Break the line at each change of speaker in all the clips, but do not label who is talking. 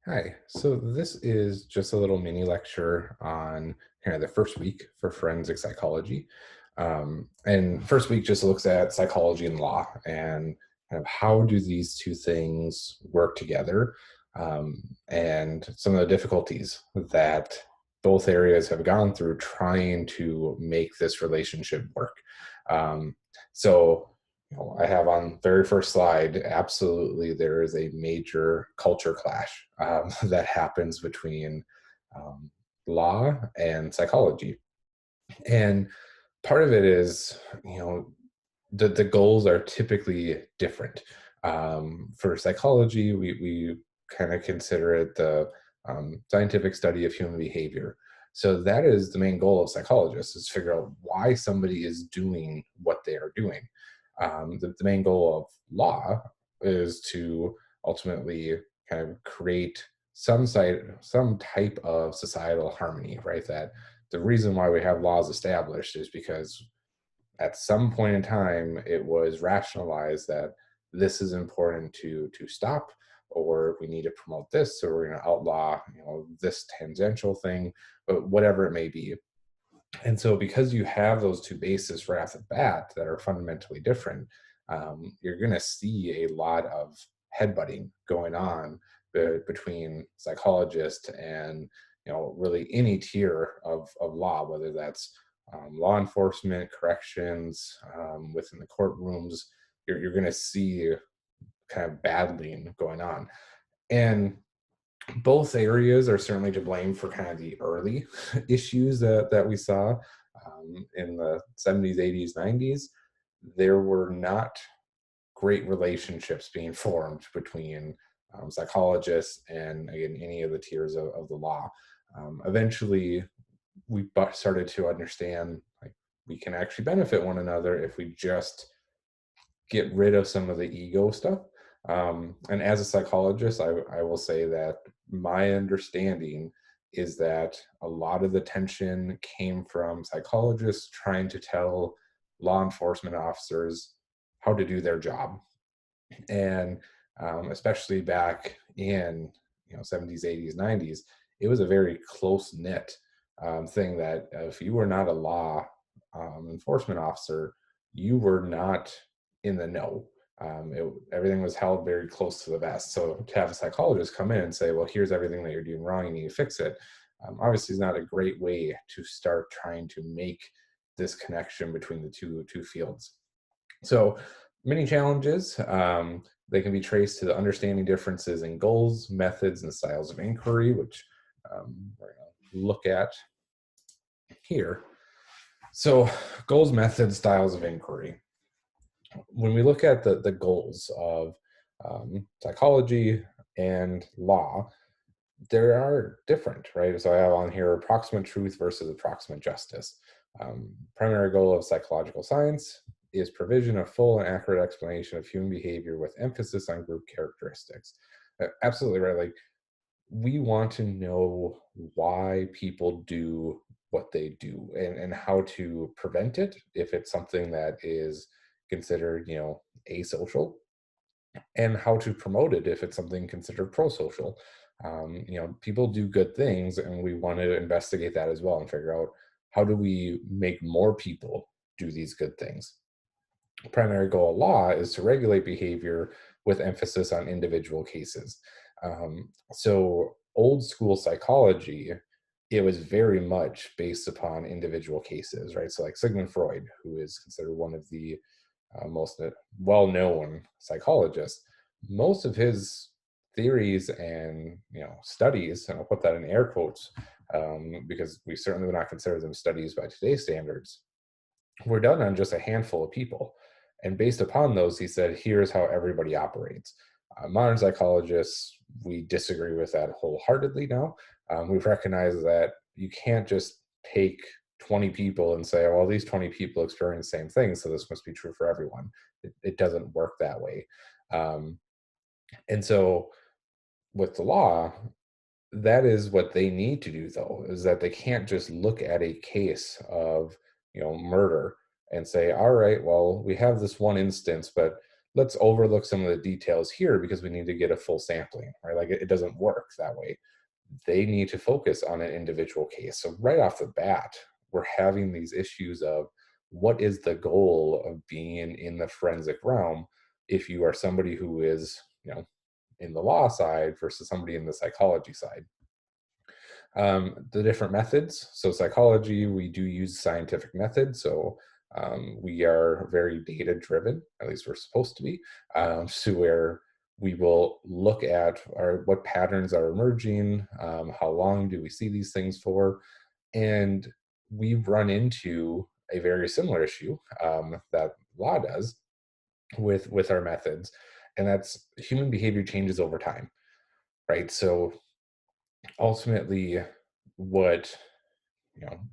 Hi. So this is just a little mini lecture on kind of the first week for forensic psychology. And first week just looks at psychology and law and kind of how do these two things work together, and some of the difficulties that both areas have gone through trying to make this relationship work. Um, so I have on very first slide, absolutely, there is a major culture clash that happens between um, law and psychology. And part of it is, the goals are typically different. For psychology, we kind of consider it the scientific study of human behavior. So that is the main goal of psychologists, is figure out why somebody is doing what they are doing. The main goal of law is to ultimately kind of create some type of societal harmony, right? That the reason why we have laws established is because at some point in time it was rationalized that this is important to stop, or we need to promote this, or we're going to outlaw this tangential thing, but whatever it may be. And so because you have those two bases right off the bat that are fundamentally different, you're going to see a lot of headbutting going on between psychologists and really any tier of law, whether that's law enforcement, corrections, within the courtrooms. You're going to see kind of battling going on, and both areas are certainly to blame for kind of the early issues that we saw in the 70s, 80s, 90s. There were not great relationships being formed between psychologists and, again, any of the tiers of the law. Eventually, we started to understand, like, we can actually benefit one another if we just get rid of some of the ego stuff. And as a psychologist, I will say that my understanding is that a lot of the tension came from psychologists trying to tell law enforcement officers how to do their job. And especially back in 70s, 80s, 90s, it was a very close knit thing that if you were not a law enforcement officer, you were not in the know. Everything was held very close to the vest. So to have a psychologist come in and say, "Well, here's everything that you're doing wrong, you need to fix it," obviously is not a great way to start trying to make this connection between the two fields. So many challenges. They can be traced to the understanding differences in goals, methods, and styles of inquiry, which we're going to look at here. So, goals, methods, styles of inquiry. When we look at the goals of psychology and law, there are different, right? So I have on here approximate truth versus approximate justice. Primary goal of psychological science is provision of full and accurate explanation of human behavior with emphasis on group characteristics. Absolutely right. Like, we want to know why people do what they do, and how to prevent it if it's something that is considered, asocial, and how to promote it if it's something considered pro-social. People do good things, and we want to investigate that as well and figure out how do we make more people do these good things. Primary goal of law is to regulate behavior with emphasis on individual cases. So old school psychology, it was very much based upon individual cases, right? So like Sigmund Freud, who is considered one of the most well-known psychologists, most of his theories and studies, and I'll put that in air quotes, because we certainly would not consider them studies by today's standards, were done on just a handful of people. And based upon those, he said, here's how everybody operates. Modern psychologists, we disagree with that wholeheartedly now. We've recognized that you can't just take 20 people and say, well, these 20 people experience the same thing, so this must be true for everyone. It doesn't work that way. Um, and so with the law, that is what they need to do, though, is that they can't just look at a case of murder and say, all right, well, we have this one instance, but let's overlook some of the details here because we need to get a full sampling, right? Like it doesn't work that way. They need to focus on an individual case. So right off the bat, we're having these issues of what is the goal of being in the forensic realm if you are somebody who is, in the law side versus somebody in the psychology side. The different methods. So psychology, we do use scientific methods. So we are very data driven, at least we're supposed to be, so where we will look at what patterns are emerging, how long do we see these things for, and we've run into a very similar issue that law does with our methods, and that's human behavior changes over time, right? So ultimately, what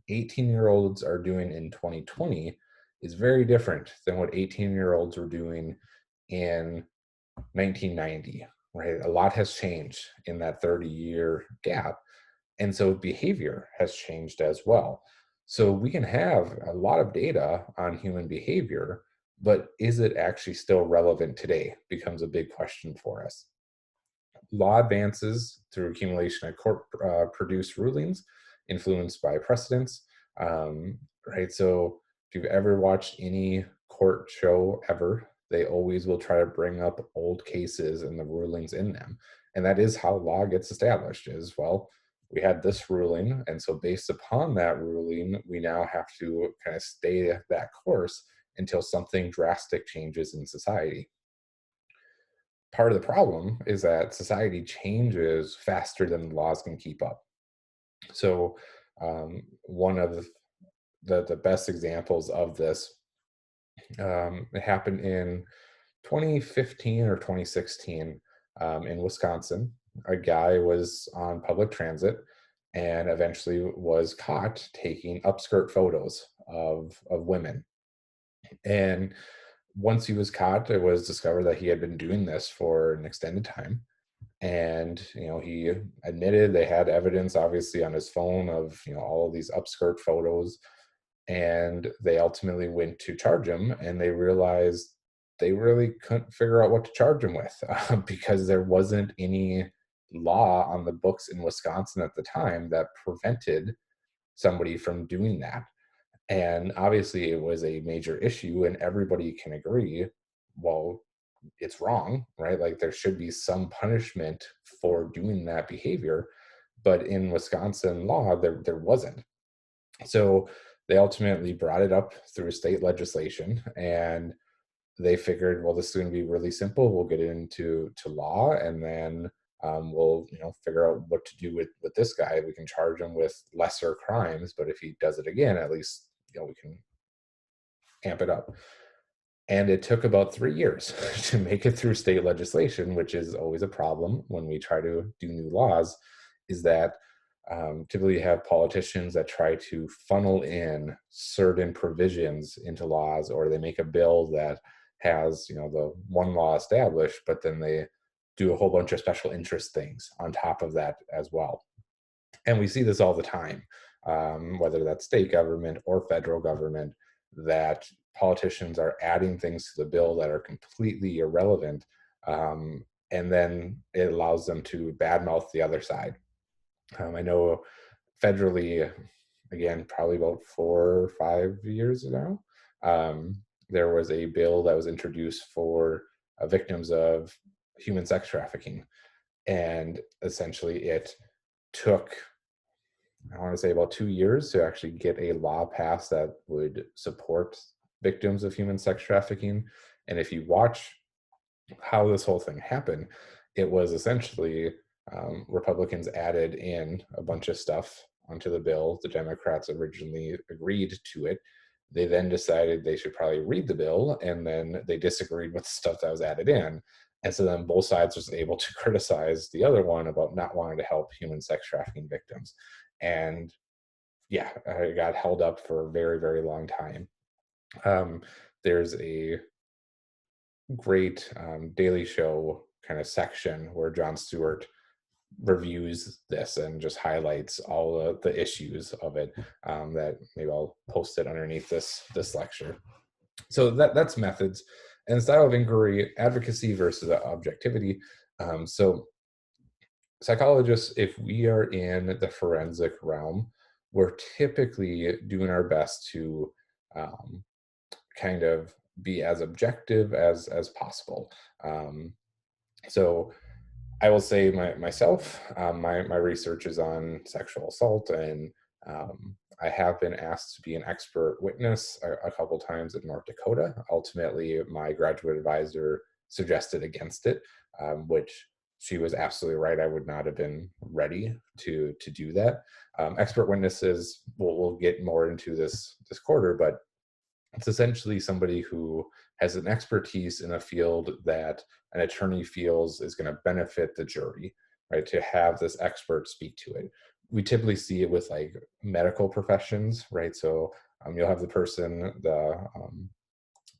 18-year-olds are doing in 2020 is very different than what 18-year-olds were doing in 1990, right? A lot has changed in that 30-year gap. And so behavior has changed as well. So we can have a lot of data on human behavior, but is it actually still relevant today becomes a big question for us. Law advances through accumulation of court produced rulings influenced by precedents, right? So if you've ever watched any court show ever, they always will try to bring up old cases and the rulings in them. And that is how law gets established is, well, we had this ruling, and so based upon that ruling, we now have to kind of stay that course until something drastic changes in society. Part of the problem is that society changes faster than the laws can keep up. So, one of the best examples of this, it happened in 2015 or 2016 in Wisconsin. A guy was on public transit and eventually was caught taking upskirt photos of women. And once he was caught, it was discovered that he had been doing this for an extended time. And he admitted they had evidence, obviously, on his phone of all of these upskirt photos. And they ultimately went to charge him, and they realized they really couldn't figure out what to charge him with because there wasn't any law on the books in Wisconsin at the time that prevented somebody from doing that. And obviously, it was a major issue, and everybody can agree, well, it's wrong, right? Like there should be some punishment for doing that behavior. But in Wisconsin law, there wasn't. So they ultimately brought it up through state legislation, and they figured, well, this is going to be really simple. We'll get it into law, and then we'll figure out what to do with this guy. We can charge him with lesser crimes, but if he does it again, at least we can amp it up. And it took about 3 years to make it through state legislation, which is always a problem when we try to do new laws, is that typically you have politicians that try to funnel in certain provisions into laws, or they make a bill that has, the one law established, but then they do a whole bunch of special interest things on top of that as well. And we see this all the time, whether that's state government or federal government, that politicians are adding things to the bill that are completely irrelevant, and then it allows them to badmouth the other side. I know federally, again, probably about 4 or 5 years ago, there was a bill that was introduced for victims of human sex trafficking. And essentially it took, I want to say, about 2 years to actually get a law passed that would support victims of human sex trafficking. And if you watch how this whole thing happened, it was essentially Republicans added in a bunch of stuff onto the bill. The Democrats originally agreed to it. They then decided they should probably read the bill, and then they disagreed with the stuff that was added in. And so then both sides was able to criticize the other one about not wanting to help human sex trafficking victims. And yeah, it got held up for a very, very long time. There's a great Daily Show kind of section where Jon Stewart reviews this and just highlights all of the issues of it, that maybe I'll post it underneath this lecture. So that's methods. And style of inquiry, advocacy versus objectivity. So psychologists, if we are in the forensic realm, we're typically doing our best to um, kind of be as objective as possible. Um, so I will say myself, my research is on sexual assault, and I have been asked to be an expert witness a couple times in North Dakota. Ultimately, my graduate advisor suggested against it, which she was absolutely right. I would not have been ready to do that. Expert witnesses, we'll get more into this quarter, but it's essentially somebody who has an expertise in a field that an attorney feels is going to benefit the jury, right? To have this expert speak to it. We typically see it with like medical professions, right? So you'll have the person, the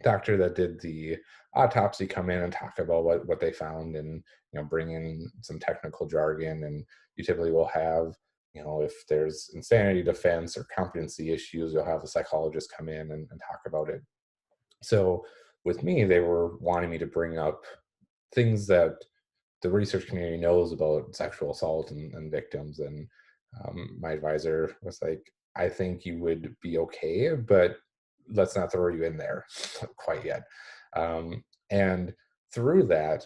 doctor that did the autopsy come in and talk about what they found, and bring in some technical jargon. And you typically will have, if there's insanity defense or competency issues, you'll have a psychologist come in and talk about it. So with me, they were wanting me to bring up things that the research community knows about sexual assault and victims. And my advisor was like, I think you would be okay, but let's not throw you in there quite yet. And through that,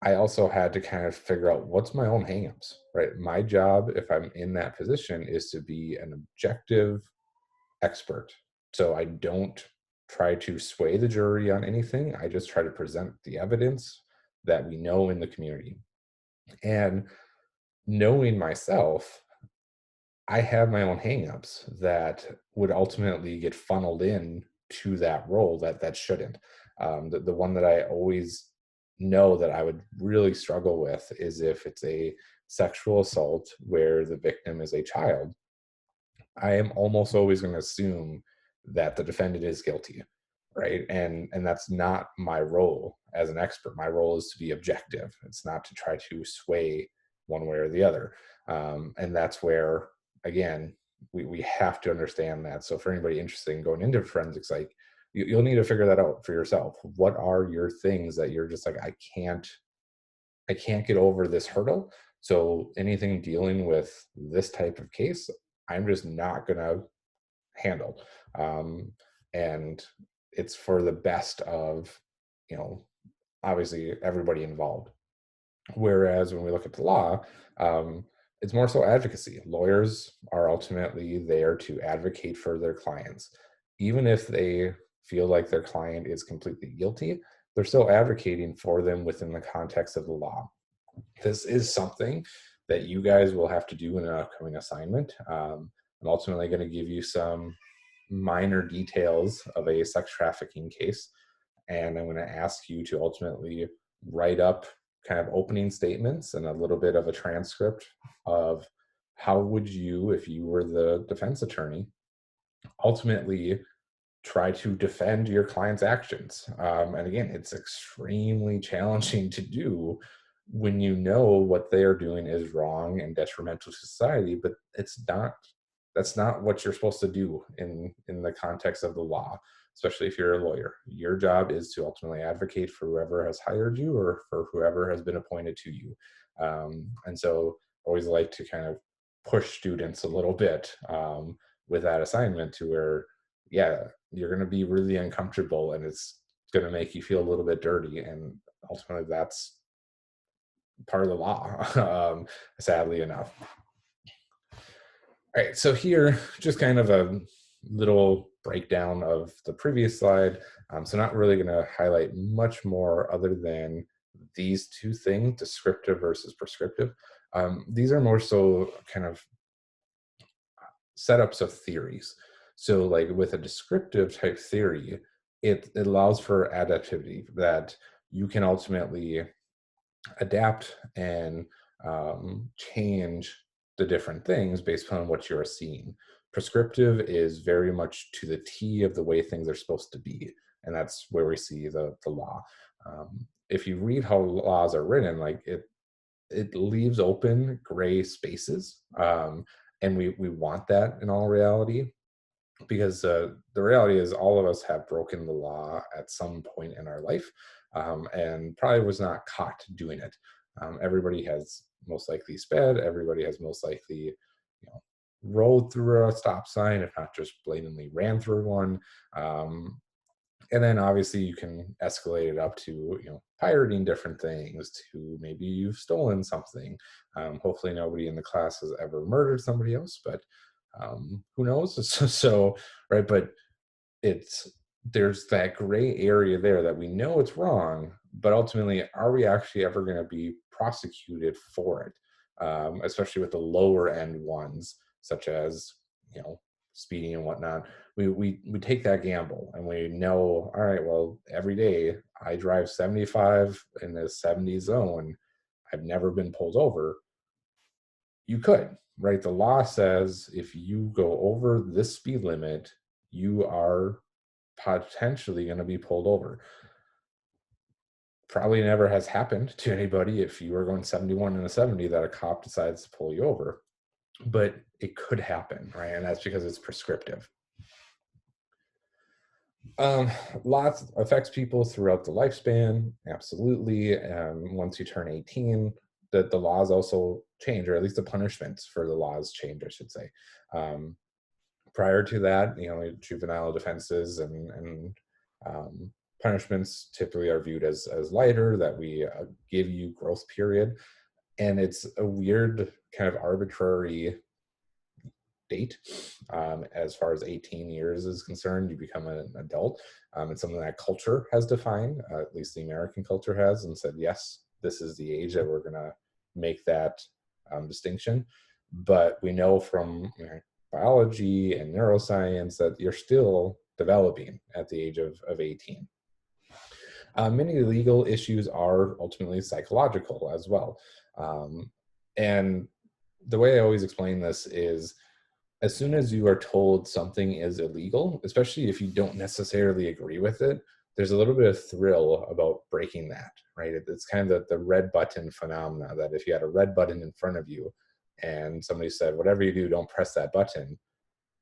I also had to kind of figure out what's my own hangups, right? My job, if I'm in that position, is to be an objective expert. So I don't try to sway the jury on anything. I just try to present the evidence that we know in the community. And knowing myself, I have my own hangups that would ultimately get funneled in to that role that shouldn't. The one that I always know that I would really struggle with is if it's a sexual assault where the victim is a child. I am almost always going to assume that the defendant is guilty, right? And that's not my role as an expert. My role is to be objective. It's not to try to sway one way or the other. And that's where, again, we have to understand that. So for anybody interested in going into forensics, like you'll need to figure that out for yourself. What are your things that you're just like, I can't get over this hurdle. So anything dealing with this type of case, I'm just not gonna handle. Um, and it's for the best of, you know, obviously everybody involved. Whereas when we look at the law, it's more so advocacy. Lawyers are ultimately there to advocate for their clients. Even if they feel like their client is completely guilty, they're still advocating for them within the context of the law. This is something that you guys will have to do in an upcoming assignment. I'm ultimately going to give you some minor details of a sex trafficking case, and I'm going to ask you to ultimately write up kind of opening statements and a little bit of a transcript of how would you, if you were the defense attorney, ultimately try to defend your client's actions. And again, it's extremely challenging to do when you know what they are doing is wrong and detrimental to society, but that's not what you're supposed to do in the context of the law, especially if you're a lawyer. Your job is to ultimately advocate for whoever has hired you or for whoever has been appointed to you. And so I always like to kind of push students a little bit with that assignment to where, yeah, you're going to be really uncomfortable and it's going to make you feel a little bit dirty. And ultimately, that's part of the law, sadly enough. All right, so here, just kind of a little breakdown of the previous slide. So not really going to highlight much more other than these two things, descriptive versus prescriptive. These are more so kind of setups of theories. So like with a descriptive type theory, it allows for adaptivity, that you can ultimately adapt and change the different things based on what you're seeing. Prescriptive is very much to the T of the way things are supposed to be, and that's where we see the law. If you read how laws are written, like it leaves open gray spaces, and we want that in all reality. because the reality is all of us have broken the law at some point in our life, and probably was not caught doing it. Everybody has most likely sped. Everybody has most likely, rode through a stop sign, if not just blatantly ran through one. Um, and then obviously you can escalate it up to, pirating different things, to maybe you've stolen something. Hopefully nobody in the class has ever murdered somebody else, but who knows? So, right, but it's there's that gray area there that we know it's wrong, but ultimately, are we actually ever going to be prosecuted for it? Especially with the lower end ones, such as, you know speeding and whatnot. We take that gamble, and we know, all right, well, every day I drive 75 in the 70 zone. I've never been pulled over. You could, right? The law says if you go over this speed limit, you are potentially going to be pulled over. Probably never has happened to anybody if you were going 71 in a 70 that a cop decides to pull you over, but it could happen, right? And that's because it's prescriptive. Um, Lots affects people throughout the lifespan, absolutely. Once you turn 18, the laws also change, or at least the punishments for the laws change, I should say. Um, Prior to that, juvenile defenses and um, punishments typically are viewed as lighter, that we give you growth period. And it's a weird kind of arbitrary date. As far as 18 years is concerned, you become an adult. It's something that culture has defined, at least the American culture has, and said, yes, this is the age that we're going to make that distinction. But we know from biology and neuroscience that you're still developing at the age of 18. Many legal issues are ultimately psychological as well. And the way I always explain this is, as soon as you are told something is illegal, especially if you don't necessarily agree with it, there's a little bit of thrill about breaking that, right? It's kind of the red button phenomena, that if you had a red button in front of you and somebody said, whatever you do, don't press that button,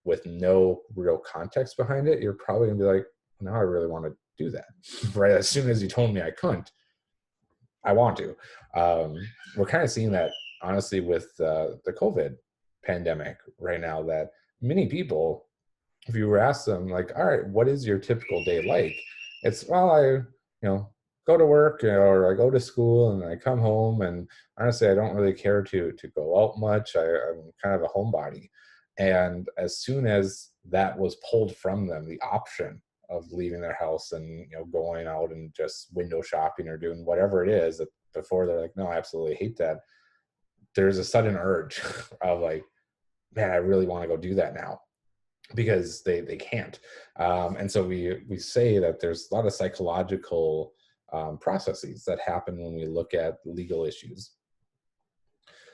with no real context behind it, you're probably gonna be like, now I really want to do that, right? As soon as you told me I couldn't, I want to. We're kind of seeing that, honestly, with the COVID pandemic right now, that many people, if you were asked them, like, all right, what is your typical day like? It's, well, I, go to work, or I go to school and I come home, and honestly, I don't really care to go out much. I'm kind of a homebody. And as soon as that was pulled from them, the option of leaving their house and, going out and just window shopping or doing whatever it is, that before they're like, no, I absolutely hate that, there's a sudden urge of like, man, I really want to go do that now, because they can't. And so we say that there's a lot of psychological processes that happen when we look at legal issues.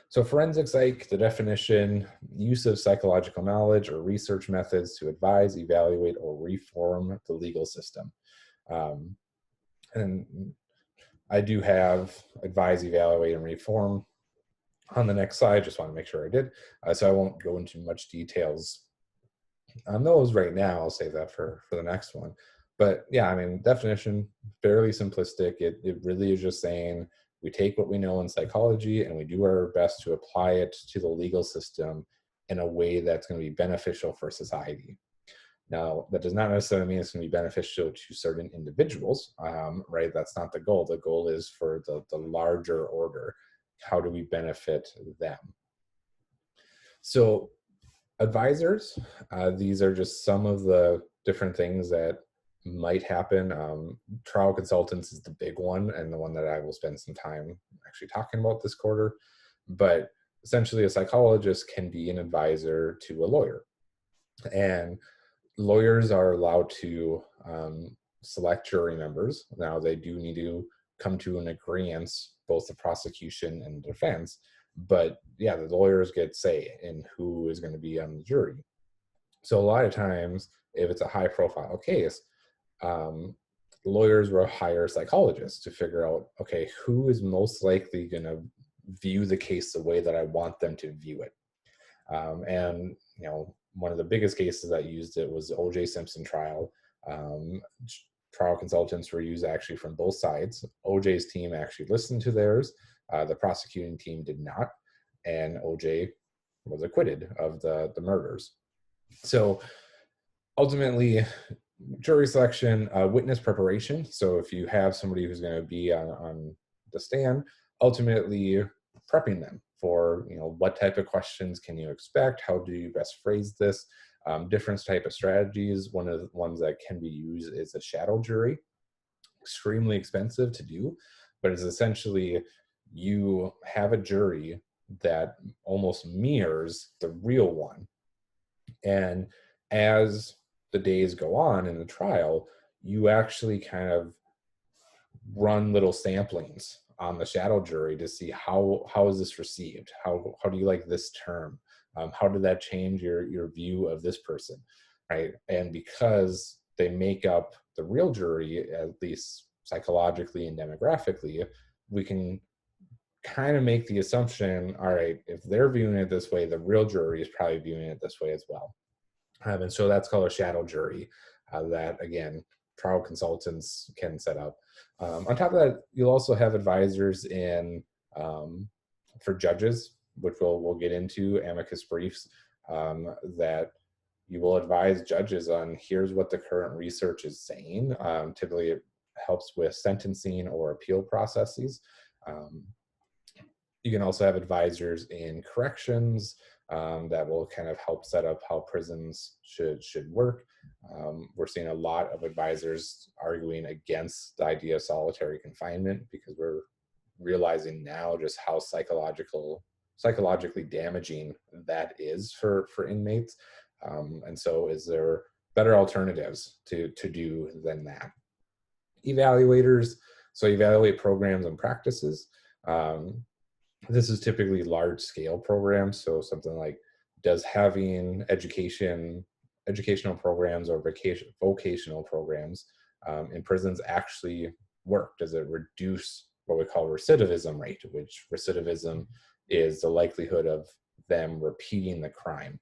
So forensic psych, the definition: use of psychological knowledge or research methods to advise, evaluate, or reform the legal system. Um, and I do have advise, evaluate, and reform on the next slide. Just want to make sure I did. So I won't go into much details on those right now. I'll save that for the next one. But yeah, I mean, definition, fairly simplistic. It really is just saying we take what we know in psychology and we do our best to apply it to the legal system in a way that's going to be beneficial for society. Now, that does not necessarily mean it's going to be beneficial to certain individuals, right? That's not the goal. The goal is for the larger order. How do we benefit them? So advisors, these are just some of the different things that might happen. Trial consultants is the big one, and the one that I will spend some time actually talking about this quarter. But essentially, a psychologist can be an advisor to a lawyer. And lawyers are allowed to select jury members. Now, they do need to come to an agreement, both the prosecution and the defense. But yeah, the lawyers get say in who is going to be on the jury. So a lot of times, if it's a high profile case, um, lawyers will hire psychologists to figure out, okay, who is most likely going to view the case the way that I want them to view it. And one of the biggest cases that used it was the O.J. Simpson trial. Um, Trial consultants were used actually from both sides. O.J.'s team actually listened to theirs. The prosecuting team did not, and O.J. was acquitted of the murders. So ultimately, jury selection, witness preparation. So if you have somebody who's going to be on the stand, ultimately prepping them for, what type of questions can you expect? How do you best phrase this? Different type of strategies. One of the ones that can be used is a shadow jury. Extremely expensive to do, but it's essentially you have a jury that almost mirrors the real one. And as the days go on in the trial, you actually kind of run little samplings on the shadow jury to see how is this received? How do you like this term? How did that change your view of this person, right? And because they make up the real jury, at least psychologically and demographically, we can kind of make the assumption, all right, if they're viewing it this way, the real jury is probably viewing it this way as well. And so that's called a shadow jury that, again, trial consultants can set up. On top of that, you'll also have advisors for judges, which we'll get into, amicus briefs, that you will advise judges on here's what the current research is saying. Typically, it helps with sentencing or appeal processes. You can also have advisors in corrections that will kind of help set up how prisons should work. We're seeing a lot of advisors arguing against the idea of solitary confinement because we're realizing now just how psychologically damaging that is for inmates. And so is there better alternatives to do than that? Evaluators, so evaluate programs and practices. This is typically large scale programs. So something like, does having educational programs or vocational programs in prisons actually work? Does it reduce what we call recidivism rate, which recidivism is the likelihood of them repeating the crime?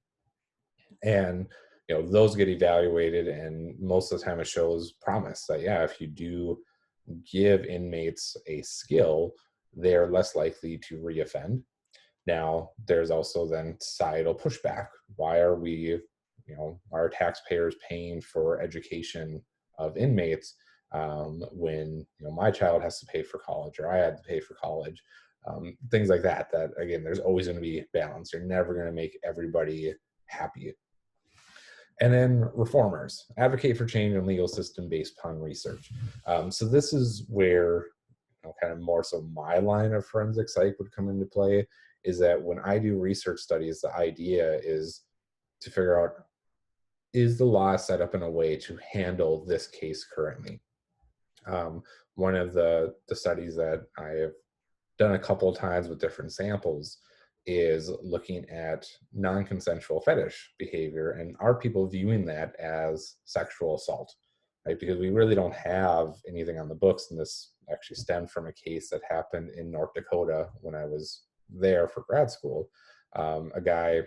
And those get evaluated, and most of the time it shows promise that, yeah, if you do give inmates a skill, they're less likely to reoffend. Now, there's also then societal pushback. Why are we, our taxpayers paying for education of inmates when, my child has to pay for college or I had to pay for college? Things like that, again, there's always going to be balance. You're never going to make everybody happy. And then reformers, advocate for change in legal system based upon research. So this is where kind of more so my line of forensic psych would come into play, is that when I do research studies, the idea is to figure out, is the law set up in a way to handle this case currently? One of the studies that I have done a couple of times with different samples is looking at non-consensual fetish behavior, and are people viewing that as sexual assault, right? Because we really don't have anything on the books, and this actually stemmed from a case that happened in North Dakota when I was there for grad school. A guy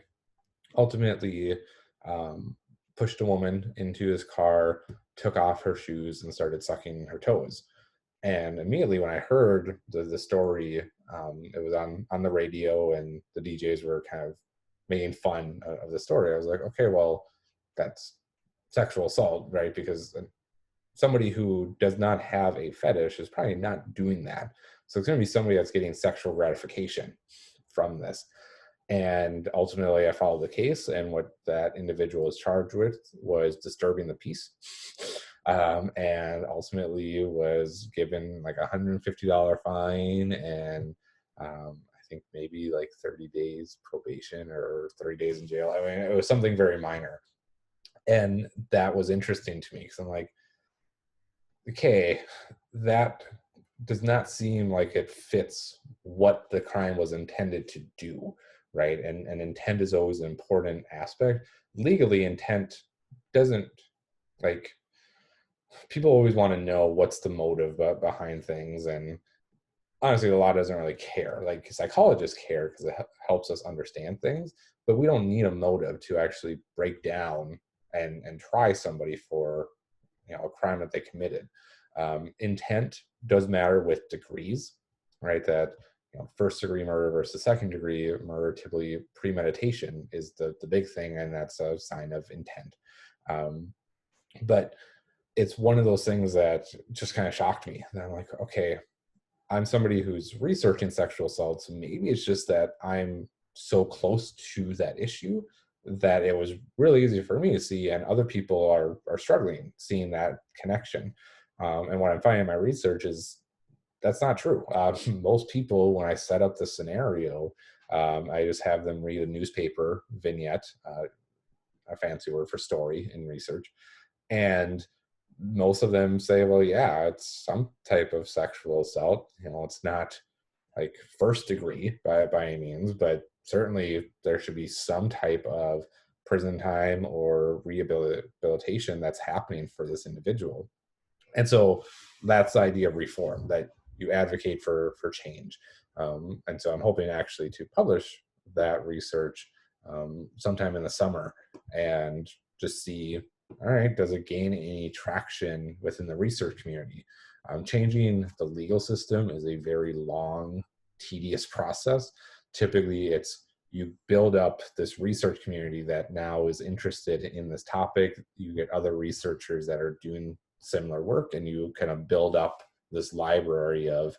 ultimately pushed a woman into his car, took off her shoes, and started sucking her toes. And immediately when I heard the story, it was on the radio, and the DJs were kind of making fun of the story. I was like, okay, well, that's sexual assault, right? Because somebody who does not have a fetish is probably not doing that. So it's going to be somebody that's getting sexual gratification from this. And ultimately, I followed the case, and what that individual was charged with was disturbing the peace. And ultimately was given like $150 fine and I think maybe like 30 days probation or 30 days in jail. I mean, it was something very minor. And that was interesting to me because I'm like, okay, that does not seem like it fits what the crime was intended to do, right? And intent is always an important aspect. Legally, intent doesn't, like, people always want to know what's the motive behind things, and honestly, the law doesn't really care. Like psychologists care because it helps us understand things, but we don't need a motive to actually break down and try somebody for a crime that they committed. Intent does matter with degrees, right? That first degree murder versus second degree murder, typically premeditation is the big thing, and that's a sign of intent. Um, but it's one of those things that just kind of shocked me. And I'm like, okay, I'm somebody who's researching sexual assault, so maybe it's just that I'm so close to that issue that it was really easy for me to see, and other people are struggling seeing that connection. And what I'm finding in my research is that's not true. Most people, when I set up the scenario, I just have them read a newspaper vignette, a fancy word for story in research, and most of them say, well, yeah, it's some type of sexual assault. It's not like first degree by any means, but certainly there should be some type of prison time or rehabilitation that's happening for this individual. And so that's the idea of reform, that you advocate for change. And so I'm hoping actually to publish that research sometime in the summer and just see, all right, does it gain any traction within the research community? Changing the legal system is a very long, tedious process. Typically, it's you build up this research community that now is interested in this topic. You get other researchers that are doing similar work, and you kind of build up this library of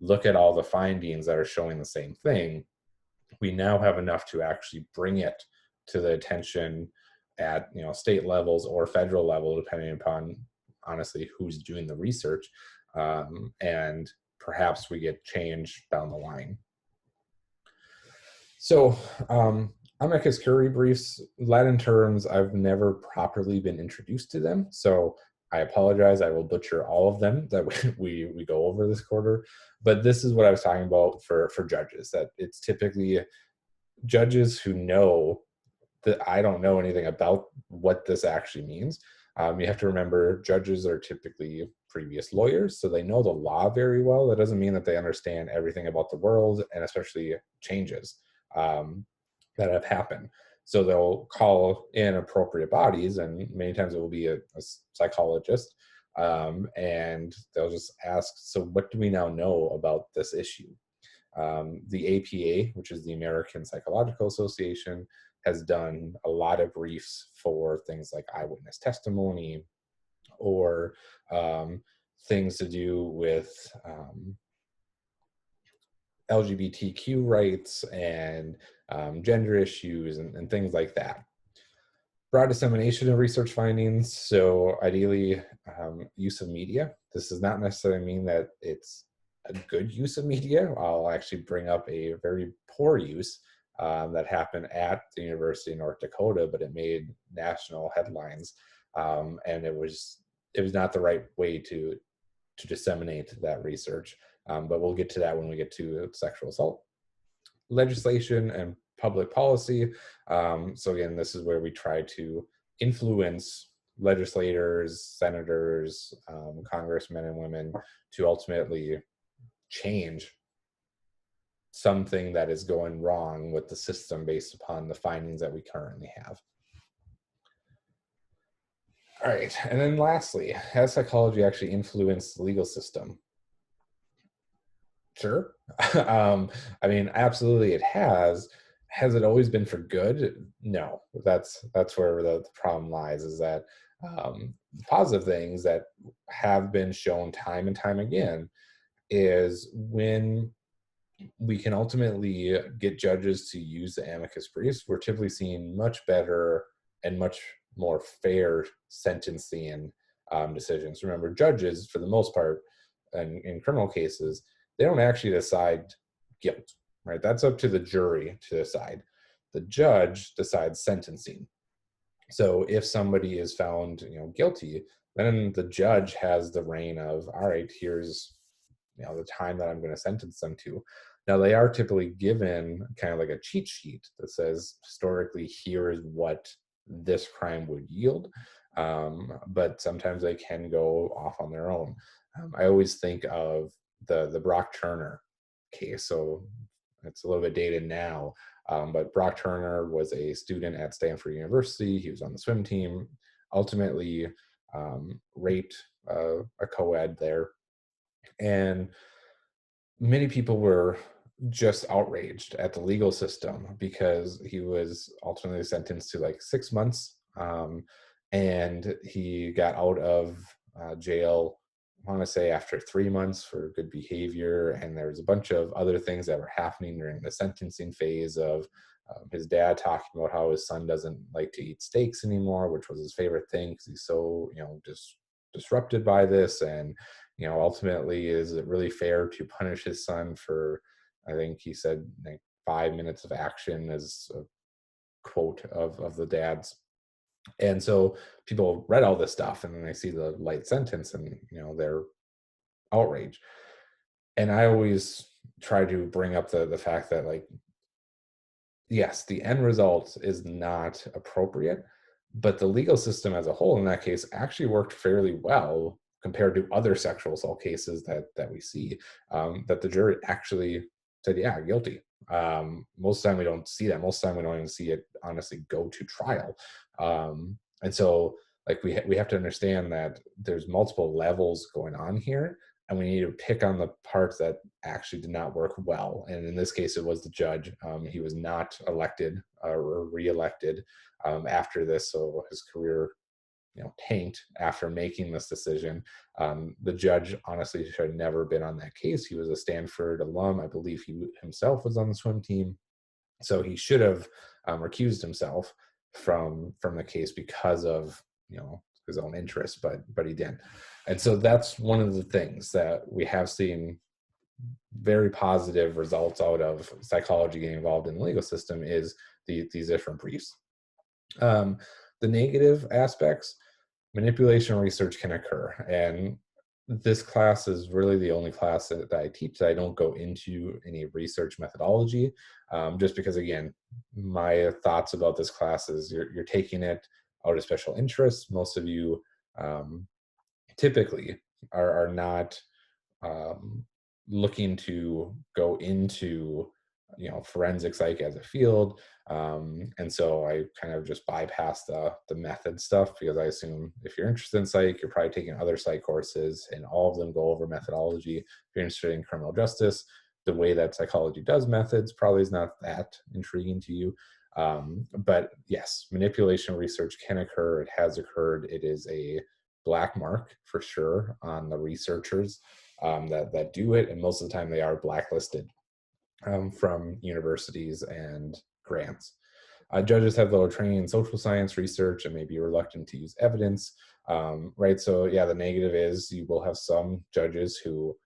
look at all the findings that are showing the same thing. We now have enough to actually bring it to the attention at state levels or federal level, depending upon honestly who's doing the research, and perhaps we get change down the line. So amicus curiae briefs, Latin terms, I've never properly been introduced to them, so I apologize. I will butcher all of them that we go over this quarter. But this is what I was talking about for judges, that it's typically judges who know that I don't know anything about what this actually means. You have to remember, judges are typically previous lawyers, so they know the law very well. That doesn't mean that they understand everything about the world, and especially changes um, that have happened. So they'll call in appropriate bodies, and many times it will be a psychologist, and they'll just ask, so what do we now know about this issue? The APA, which is the American Psychological Association, has done a lot of briefs for things like eyewitness testimony or things to do with LGBTQ rights and gender issues and things like that. Broad dissemination of research findings. So ideally, use of media. This does not necessarily mean that it's a good use of media. I'll actually bring up a very poor use that happened at the University of North Dakota, but it made national headlines, and it was not the right way to disseminate that research. But we'll get to that when we get to sexual assault legislation and public policy. So again, this is where we try to influence legislators, senators, congressmen and women to ultimately change something that is going wrong with the system based upon the findings that we currently have. All right, and then lastly, has psychology actually influenced the legal system? Sure. I mean, absolutely it has. Has it always been for good? No. That's where the problem lies, is that positive things that have been shown time and time again is when we can ultimately get judges to use the amicus briefs, we're typically seeing much better and much more fair sentencing decisions. Remember, judges, for the most part, in criminal cases, they don't actually decide guilt, right? That's up to the jury to decide. The judge decides sentencing. So if somebody is found, guilty, then the judge has the reign of, all right, here's the time that I'm going to sentence them to. Now they are typically given kind of like a cheat sheet that says historically here is what this crime would yield, but sometimes they can go off on their own. I always think of the Brock Turner case. So it's a little bit dated now, but Brock Turner was a student at Stanford University. He was on the swim team, ultimately raped a co-ed there. And many people were just outraged at the legal system because he was ultimately sentenced to like 6 months. And he got out of jail, I want to say after 3 months for good behavior. And there was a bunch of other things that were happening during the sentencing phase of his dad talking about how his son doesn't like to eat steaks anymore, which was his favorite thing because he's so, just disrupted by this. And ultimately, is it really fair to punish his son for, I think he said, like 5 minutes of action, as a quote of the dad's. And so people read all this stuff and then they see the light sentence and, they're outraged. And I always try to bring up the fact that, like, yes, the end result is not appropriate, but the legal system as a whole in that case actually worked fairly well compared to other sexual assault cases that we see, that the jury actually said, yeah, guilty. Most of the time we don't see that. Most of the time we don't even see it honestly go to trial. And so, like, we have to understand that there's multiple levels going on here, and we need to pick on the parts that actually did not work well. And in this case, it was the judge. He was not elected or reelected after this, so his career, tanked after making this decision. The judge honestly should have never been on that case. He was a Stanford alum. I believe he himself was on the swim team, so he should have recused himself from the case because of his own interest, but he didn't. And so that's one of the things that we have seen very positive results out of psychology getting involved in the legal system is these different briefs. The negative aspects, manipulation research can occur. And this class is really the only class that I teach that I don't go into any research methodology, just because, again, my thoughts about this class is you're taking it out of special interest. Most of you typically are not looking to go into forensic psych as a field, and so I kind of just bypass the method stuff because I assume if you're interested in psych, you're probably taking other psych courses, and all of them go over methodology. If you're interested in criminal justice, the way that psychology does methods probably is not that intriguing to you. But yes, manipulation research can occur. It has occurred. It is a black mark for sure on the researchers that do it, and most of the time they are blacklisted from universities and grants. Judges have lower training in social science research and may be reluctant to use evidence, right? So yeah, the negative is you will have some judges who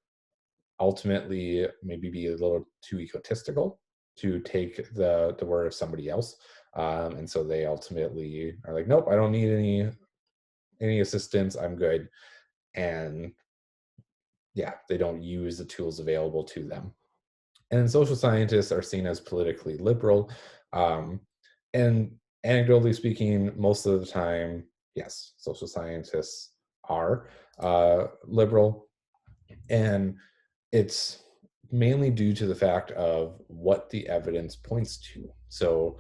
ultimately maybe be a little too egotistical to take the word of somebody else, and so they ultimately are like, nope, I don't need any assistance, I'm good. And yeah, they don't use the tools available to them. And social scientists are seen as politically liberal. And anecdotally speaking, most of the time, yes, social scientists are liberal. And it's mainly due to the fact of what the evidence points to. So,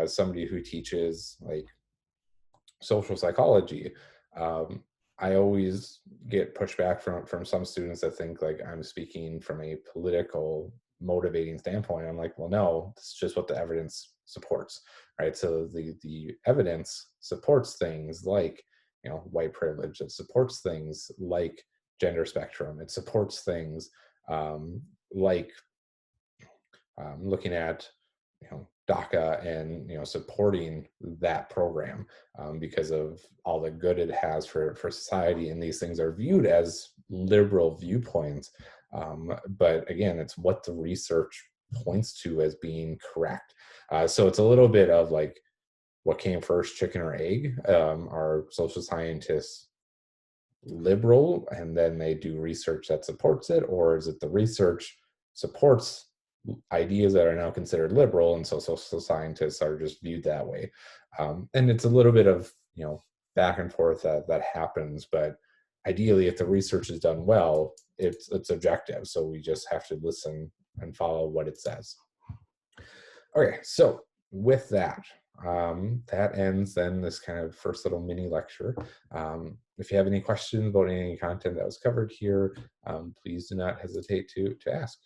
as somebody who teaches like social psychology, I always get pushback from some students that think like I'm speaking from a political motivating standpoint. I'm like, well, no, it's just what the evidence supports, right? So the evidence supports things like white privilege. It supports things like gender spectrum. It supports things like looking at DACA and supporting that program because of all the good it has for society, and these things are viewed as liberal viewpoints. But again, it's what the research points to as being correct. So it's a little bit of like, what came first, chicken or egg? Are social scientists liberal and then they do research that supports it, or is it the research supports ideas that are now considered liberal, and so social scientists are just viewed that way? And it's a little bit of back and forth that happens, but ideally, if the research is done well, it's objective. So we just have to listen and follow what it says. Okay, so with that, that ends then this kind of first little mini lecture. If you have any questions about any content that was covered here, please do not hesitate to ask.